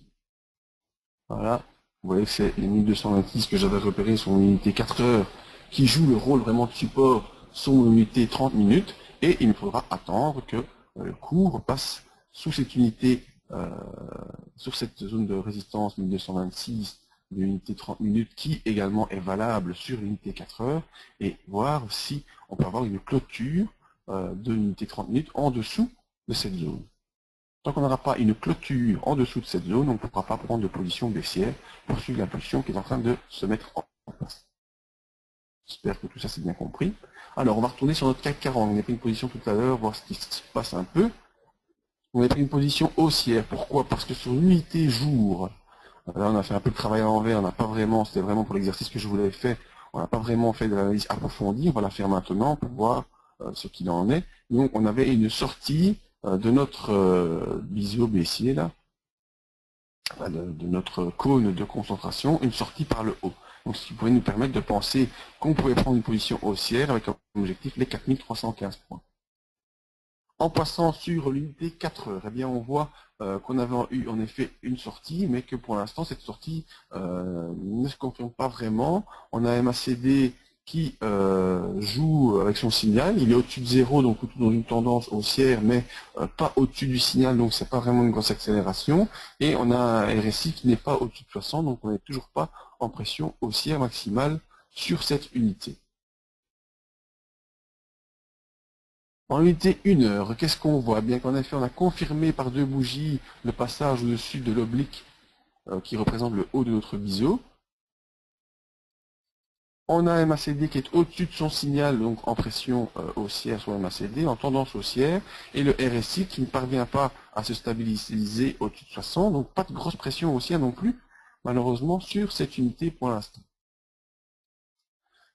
[SPEAKER 1] Voilà. Vous voyez que c'est les 1226 que j'avais repéré sur mon unité 4 heures, qui joue le rôle vraiment de support sur mon unité 30 minutes, et il me faudra attendre que le cours passe sous cette unité sur cette zone de résistance 1226 de l'unité 30 minutes qui également est valable sur l'unité 4 heures et voir si on peut avoir une clôture de l'unité 30 minutes en dessous de cette zone. Tant qu'on n'aura pas une clôture en dessous de cette zone, on ne pourra pas prendre de position baissière pour suivre l'impulsion qui est en train de se mettre en place. J'espère que tout ça c'est bien compris. Alors on va retourner sur notre CAC 40. On a pris une position tout à l'heure, voir ce qui se passe un peu. On a pris une position haussière. Pourquoi? Parce que sur l'unité jour, là on a fait un peu de travail à l'envers, on n'a pas vraiment, c'était vraiment pour l'exercice que je vous l'avais fait, on n'a pas vraiment fait de l'analyse approfondie, on va la faire maintenant pour voir ce qu'il en est. Donc on avait une sortie de notre biseau baissier là, de notre cône de concentration, une sortie par le haut. Donc ce qui pourrait nous permettre de penser qu'on pouvait prendre une position haussière avec comme objectif les 4315 points. En passant sur l'unité 4 heures, eh bien on voit qu'on avait eu en effet une sortie, mais que pour l'instant cette sortie ne se confirme pas vraiment. On a un MACD qui joue avec son signal, il est au-dessus de 0, donc plutôt dans une tendance haussière, mais pas au-dessus du signal, donc c'est pas vraiment une grosse accélération. Et on a un RSI qui n'est pas au-dessus de 60, donc on n'est toujours pas en pression haussière maximale sur cette unité. En unité 1 heure, qu'est-ce qu'on voit? Bien qu'en effet, on a confirmé par deux bougies le passage au-dessus de l'oblique qui représente le haut de notre biseau. On a un MACD qui est au-dessus de son signal, donc en pression haussière sur le MACD, en tendance haussière, et le RSI qui ne parvient pas à se stabiliser au-dessus de 60, donc pas de grosse pression haussière non plus, malheureusement, sur cette unité pour l'instant.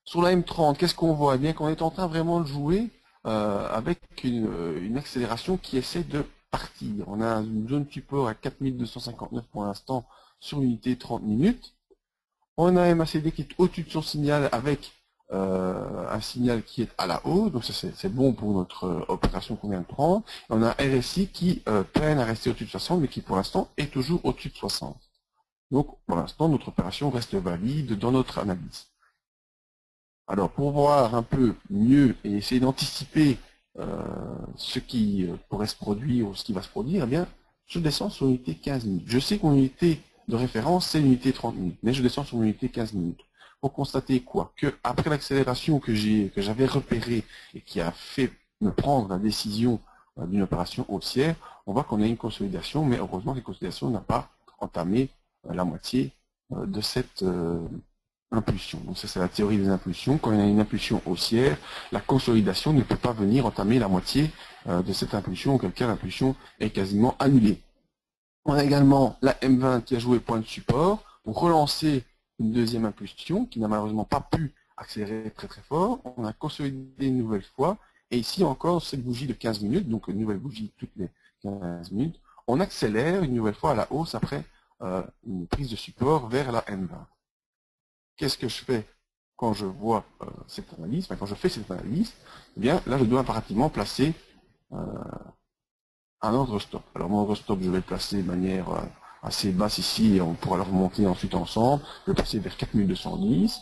[SPEAKER 1] Sur la M30, qu'est-ce qu'on voit? Eh bien qu'on est en train vraiment de jouer avec une accélération qui essaie de partir. On a une zone support à 4259 pour l'instant sur l'unité 30 minutes. On a un MACD qui est au-dessus de son signal avec un signal qui est à la hausse, donc ça c'est bon pour notre opération qu'on vient de prendre. On a un RSI qui peine à rester au-dessus de 60, mais qui pour l'instant est toujours au-dessus de 60. Donc pour l'instant notre opération reste valide dans notre analyse. Alors, pour voir un peu mieux et essayer d'anticiper ce qui pourrait se produire ou ce qui va se produire, eh bien, je descends sur l'unité 15 minutes. Je sais que mon unité de référence, c'est l'unité 30 minutes, mais je descends sur l'unité 15 minutes. Pour constater quoi? Que après l'accélération que j'avais repérée et qui a fait me prendre la décision d'une opération haussière, on voit qu'on a une consolidation, mais heureusement, cette consolidation n'a pas entamé la moitié de cette impulsion. Donc ça c'est la théorie des impulsions. Quand il y a une impulsion haussière, la consolidation ne peut pas venir entamer la moitié de cette impulsion, auquel cas l'impulsion est quasiment annulée. On a également la M20 qui a joué point de support pour relancer une deuxième impulsion qui n'a malheureusement pas pu accélérer très très fort. On a consolidé une nouvelle fois et ici encore cette bougie de 15 minutes, donc une nouvelle bougie toutes les 15 minutes, on accélère une nouvelle fois à la hausse après une prise de support vers la M20. Qu'est-ce que je fais quand je vois cette analyse, quand je fais cette analyse? Eh bien, là, je dois impérativement placer un ordre stop. Alors, mon ordre stop, je vais le placer de manière assez basse ici, et on pourra le remonter ensuite ensemble. Je vais passer vers 4210.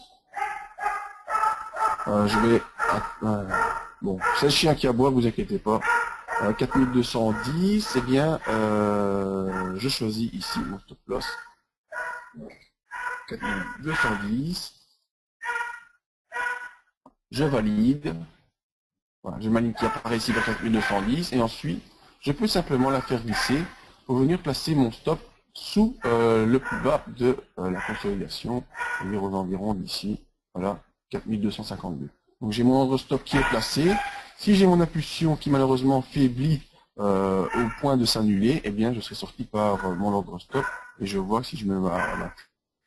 [SPEAKER 1] Je vais... bon, c'est le chien qui aboie, vous inquiétez pas. 4210, eh bien, je choisis ici mon stop loss. 4210. Je valide. Voilà, j'ai ma ligne qui apparaît ici vers 4210 et ensuite je peux simplement la faire glisser pour venir placer mon stop sous le plus bas de la consolidation, c'est-à-dire aux environs d'ici, voilà, 4252. Donc j'ai mon ordre stop qui est placé. Si j'ai mon impulsion qui malheureusement faiblit au point de s'annuler, eh bien je serai sorti par mon ordre stop et je vois si je mets la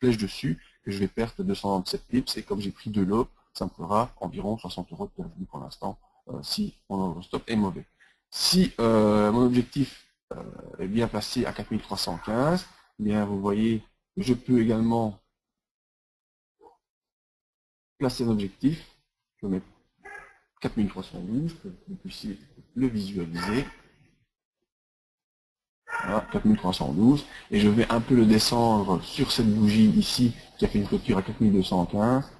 [SPEAKER 1] flèche dessus que je vais perdre 297 pips et comme j'ai pris de l'eau, ça me fera environ 60 € de perdu pour l'instant. Si mon ordre stop est mauvais. Si mon objectif est bien placé à 4315, eh bien vous voyez, je peux également placer un objectif. Je mets 4312 pour que vous puissiez le visualiser. Voilà, 4312. Et je vais un peu le descendre sur cette bougie ici qui a fait une clôture à 4215.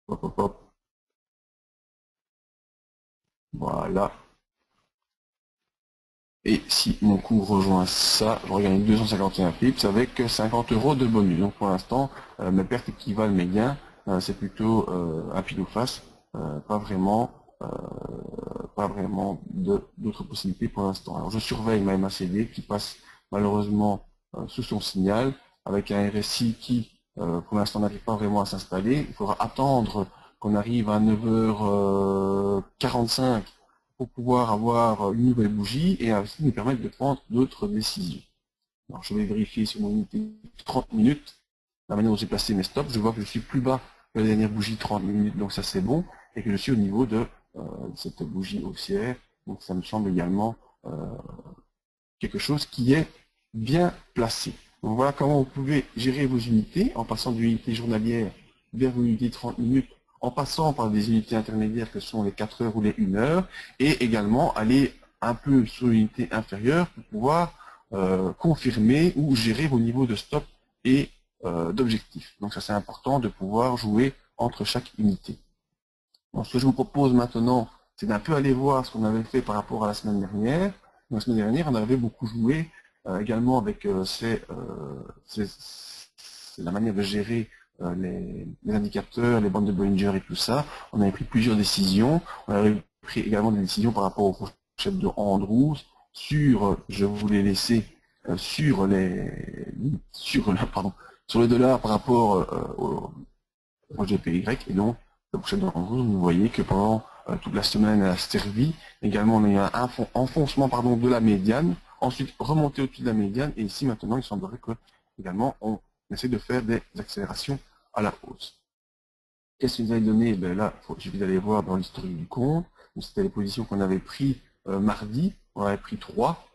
[SPEAKER 1] Hop, hop, hop. Voilà. Et si mon cours rejoint ça, je regagne 251 pips avec 50 € de bonus. Donc pour l'instant, mes pertes équivalent mes gains. C'est plutôt un pile ou face. Pas vraiment d'autres possibilités pour l'instant. Alors je surveille ma MACD qui passe malheureusement sous son signal avec un RSI qui pour l'instant n'arrive pas vraiment à s'installer. Il faudra attendre qu'on arrive à 9h45 pour pouvoir avoir une nouvelle bougie et ainsi nous permettre de prendre d'autres décisions. Alors je vais vérifier sur mon unité 30 minutes la manière dont j'ai placé mes stops. Je vois que je suis plus bas que la dernière bougie 30 minutes, donc ça c'est bon, et que je suis au niveau de cette bougie haussière, donc ça me semble également quelque chose qui est bien placé. Donc voilà comment vous pouvez gérer vos unités en passant d'une unité journalière vers une unité 30 minutes en passant par des unités intermédiaires que sont les 4 heures ou les 1 heure, et également aller un peu sur l'unité inférieure pour pouvoir confirmer ou gérer vos niveaux de stop et d'objectifs. Donc ça c'est important de pouvoir jouer entre chaque unité. Donc, ce que je vous propose maintenant, c'est d'un peu aller voir ce qu'on avait fait par rapport à la semaine dernière. La semaine dernière, on avait beaucoup joué également avec la manière de gérer les indicateurs, les bandes de Bollinger et tout ça. On avait pris plusieurs décisions. On avait pris également des décisions par rapport aux fourchettes de Andrews sur, je vous l'ai laissé, sur le dollar par rapport au GPY. Et donc, la fourchette de Andrews, vous voyez que pendant toute la semaine, elle a servi. Également, on a eu un enfoncement de la médiane, ensuite remonté au-dessus de la médiane, et ici maintenant, il semblerait que également on essaie de faire des accélérations à la hausse. Qu'est-ce que nous avait donné? Ben là, je vais aller voir dans l'historique du compte. C'était les positions qu'on avait pris mardi. On avait pris trois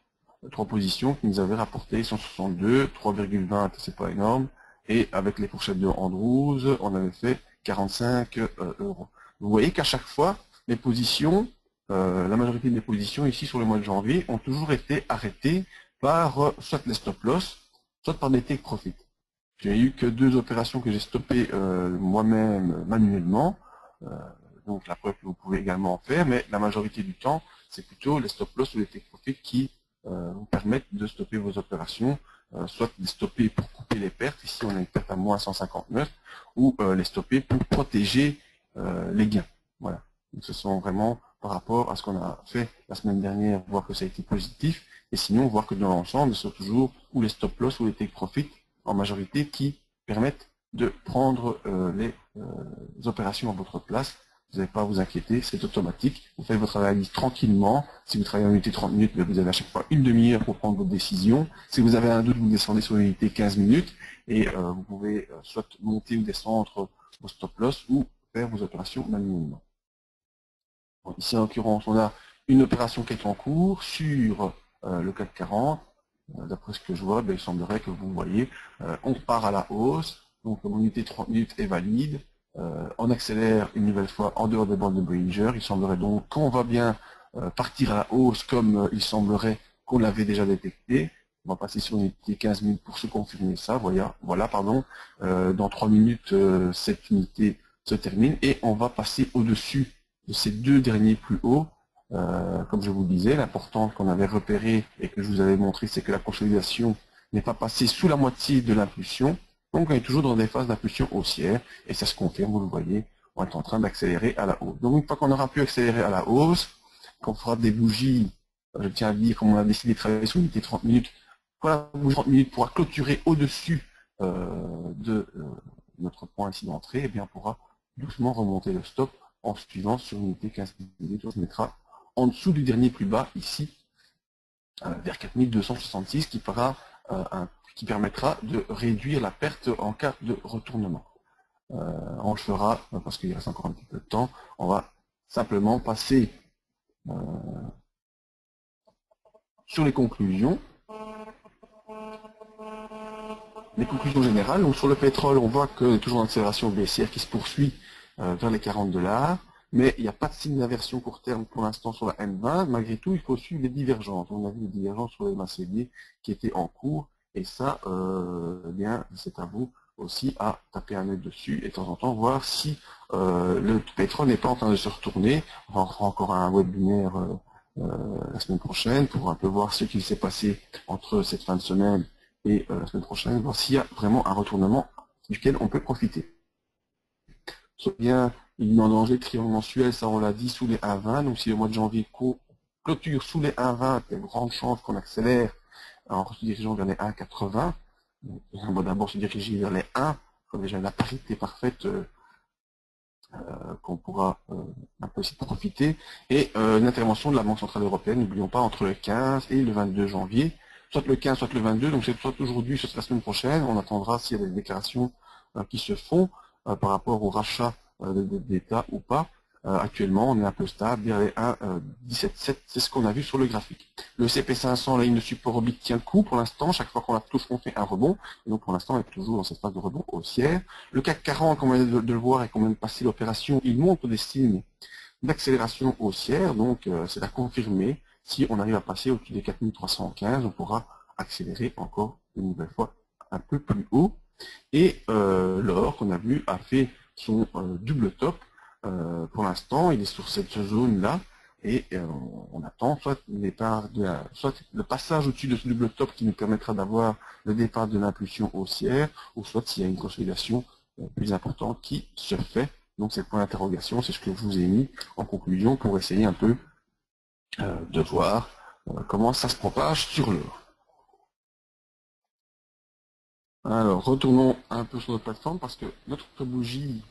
[SPEAKER 1] positions qui nous avaient rapporté 162, 3,20, c'est pas énorme. Et avec les fourchettes de Andrews, on avait fait 45 euros. Vous voyez qu'à chaque fois, les positions, la majorité des positions ici sur le mois de janvier ont toujours été arrêtées par soit les stop loss, soit par des take profit. J'ai eu que 2 opérations que j'ai stoppées moi-même manuellement, donc la preuve que vous pouvez également en faire, mais la majorité du temps, c'est plutôt les stop loss ou les take profit qui vous permettent de stopper vos opérations, soit les stopper pour couper les pertes, ici on a une perte à moins 159, ou les stopper pour protéger les gains. Voilà. Donc ce sont vraiment par rapport à ce qu'on a fait la semaine dernière, voir que ça a été positif, et sinon voir que dans l'ensemble, ce sont toujours ou les stop loss ou les take profit en majorité qui permettent de prendre les opérations à votre place. Vous n'avez pas à vous inquiéter, c'est automatique. Vous faites votre analyse tranquillement. Si vous travaillez en unité 30 minutes, vous avez à chaque fois une demi-heure pour prendre votre décision. Si vous avez un doute, vous descendez sur l'unité 15 minutes et vous pouvez soit monter ou descendre vos stop loss ou faire vos opérations manuellement. Bon, ici, en l'occurrence, on a une opération qui est en cours sur le CAC 40. D'après ce que je vois, il semblerait que vous voyez, on repart à la hausse. Donc, mon unité 30 minutes est valide. On accélère une nouvelle fois en dehors des bandes de Bollinger. Il semblerait donc qu'on va bien partir à la hausse comme il semblerait qu'on l'avait déjà détecté. On va passer sur unité 15 minutes pour se confirmer ça. Voilà, pardon. Dans 3 minutes, cette unité se termine et on va passer au-dessus de ces 2 derniers plus hauts. Comme je vous le disais, l'important qu'on avait repéré et que je vous avais montré, c'est que la consolidation n'est pas passée sous la moitié de l'impulsion. Donc on est toujours dans des phases d'impulsion haussière, et ça se confirme, vous le voyez, on est en train d'accélérer à la hausse. Donc une fois qu'on aura pu accélérer à la hausse, qu'on fera des bougies, je tiens à dire, comme on a décidé de travailler sur l'unité 30 minutes, quand la bougie 30 minutes pourra clôturer au-dessus de notre point ici d'entrée, et bien on pourra doucement remonter le stop en suivant sur l'unité 15 minutes, on se mettra en dessous du dernier plus bas ici, vers 4266, qui permettra de réduire la perte en cas de retournement. On le fera, parce qu'il reste encore un petit peu de temps, on va simplement passer sur les conclusions. Les conclusions générales, donc sur le pétrole, on voit qu'il y a toujours une accélération baissière qui se poursuit vers les 40 $. Mais il n'y a pas de signe d'inversion court terme pour l'instant sur la M20. Malgré tout, il faut suivre les divergences. On a vu les divergences sur les Macéliers qui étaient en cours. Et ça, bien, c'est à vous aussi à taper un œil dessus et de temps en temps voir si le pétrole n'est pas en train de se retourner. On fera encore un webinaire la semaine prochaine pour un peu voir ce qu'il s'est passé entre cette fin de semaine et la semaine prochaine, voir s'il y a vraiment un retournement duquel on peut profiter. Soit bien il est en danger de triangle mensuel, ça on l'a dit, sous les 1,20. Donc si le mois de janvier clôture sous les 1,20, il y a une grande chance qu'on accélère en se dirigeant vers les 1,80. On va d'abord se diriger vers les 1, comme déjà la parité parfaite qu'on pourra un peu essayer de profiter. Et l'intervention de la Banque Centrale Européenne, n'oublions pas, entre le 15 et le 22 janvier, soit le 15, soit le 22, donc c'est soit aujourd'hui, soit la semaine prochaine. On attendra s'il y a des déclarations qui se font par rapport au rachat d'État ou pas. actuellement, on est un peu stable vers les 1,17,7, c'est ce qu'on a vu sur le graphique. Le CP500, la ligne de support oblique, tient le coup pour l'instant. Chaque fois qu'on la touche, on fait un rebond. Et donc pour l'instant, on est toujours dans cette phase de rebond haussière. Le CAC 40, comme on vient de le voir et qu'on vient de passer l'opération, il montre des signes d'accélération haussière. Donc c'est à confirmer. Si on arrive à passer au-dessus des 4315, on pourra accélérer encore une nouvelle fois un peu plus haut. Et l'or, qu'on a vu, a fait son double top. Pour l'instant, il est sur cette zone-là. Et on attend soit le départ soit le passage au-dessus de ce double top qui nous permettra d'avoir le départ de l'impulsion haussière, ou soit s'il y a une consolidation plus importante qui se fait. Donc c'est le point d'interrogation, c'est ce que je vous ai mis en conclusion pour essayer un peu de voir comment ça se propage sur l'or. Alors retournons un peu sur notre plateforme parce que notre bougie,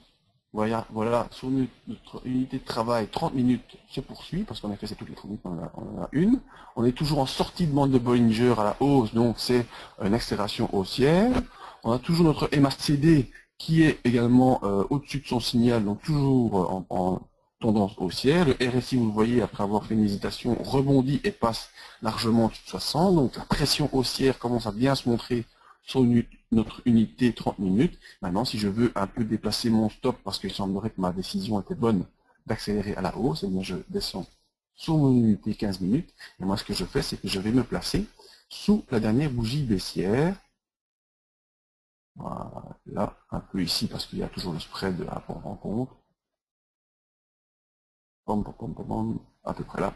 [SPEAKER 1] voilà, sur notre unité de travail, 30 minutes se poursuit, parce qu'en effet c'est toutes les 30 minutes, on en a une. On est toujours en sortie de bande de Bollinger à la hausse, donc c'est une accélération haussière. On a toujours notre MACD qui est également au-dessus de son signal, donc toujours en tendance haussière. Le RSI, vous le voyez, après avoir fait une hésitation, rebondit et passe largement au-dessus de 60. Donc la pression haussière commence à bien se montrer sur notre unité 30 minutes. Maintenant, si je veux un peu déplacer mon stop, parce qu'il semblerait que ma décision était bonne d'accélérer à la hausse, eh bien je descends sur mon unité 15 minutes. Et moi, ce que je fais, c'est que je vais me placer sous la dernière bougie baissière. Voilà, un peu ici, parce qu'il y a toujours le spread à prendre en compte. À peu près là.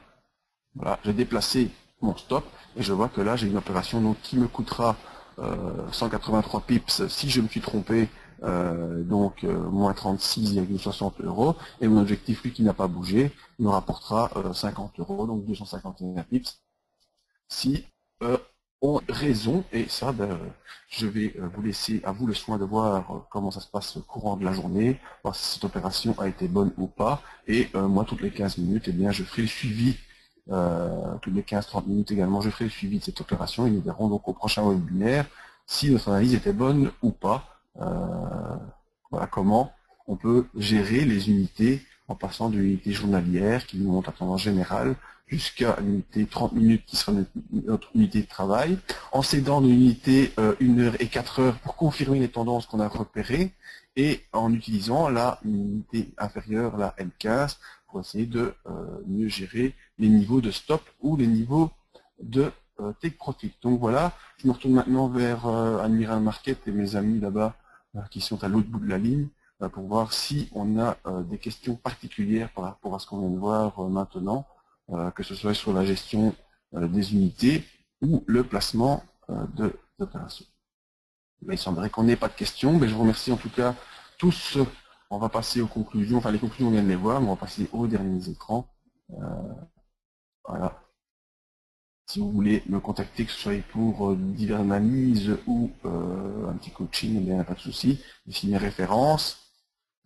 [SPEAKER 1] Voilà, j'ai déplacé mon stop et je vois que là j'ai une opération donc, qui me coûtera 183 pips si je me suis trompé, donc moins 36,60 €, et mon objectif lui qui n'a pas bougé me rapportera 50 €, donc 251 pips si on a raison. Et ça, je vais vous laisser à vous le soin de voir comment ça se passe au courant de la journée, voir si cette opération a été bonne ou pas, et moi toutes les 15 minutes, eh bien je ferai le suivi. Toutes les 15-30 minutes également, je ferai le suivi de cette opération et nous verrons donc au prochain webinaire si notre analyse était bonne ou pas. Voilà comment on peut gérer les unités en passant de l'unité journalière qui nous montre la tendance générale jusqu'à l'unité 30 minutes qui sera notre unité de travail, en s'aidant de l'unité 1 heure et 4 heures pour confirmer les tendances qu'on a repérées et en utilisant la unité inférieure, la M15, pour essayer de mieux gérer les niveaux de stop ou les niveaux de take profit. Donc voilà, je me retourne maintenant vers Admiral Market et mes amis là-bas qui sont à l'autre bout de la ligne pour voir si on a des questions particulières par rapport à ce qu'on vient de voir maintenant, que ce soit sur la gestion des unités ou le placement de l'opération. Il semblerait qu'on n'ait pas de questions, mais je vous remercie en tout cas tous. On va passer aux conclusions, enfin les conclusions on vient de les voir, mais on va passer aux derniers écrans. Voilà. Si vous voulez me contacter, que ce soit pour diverses analyses ou un petit coaching, eh bien pas de souci. Ici mes références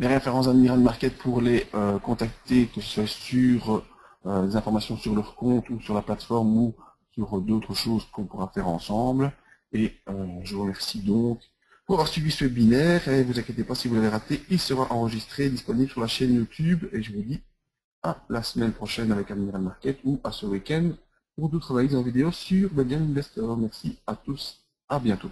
[SPEAKER 1] Admiral Market pour les contacter, que ce soit sur des informations sur leur compte ou sur la plateforme ou sur d'autres choses qu'on pourra faire ensemble. Et je vous remercie donc pour avoir suivi ce webinaire. Et ne vous inquiétez pas si vous l'avez raté, il sera enregistré, disponible sur la chaîne YouTube. Et je vous dis à la semaine prochaine avec Admiral Market ou à ce week-end pour d'autres analyses en vidéo sur Medium Investor. Merci à tous, à bientôt.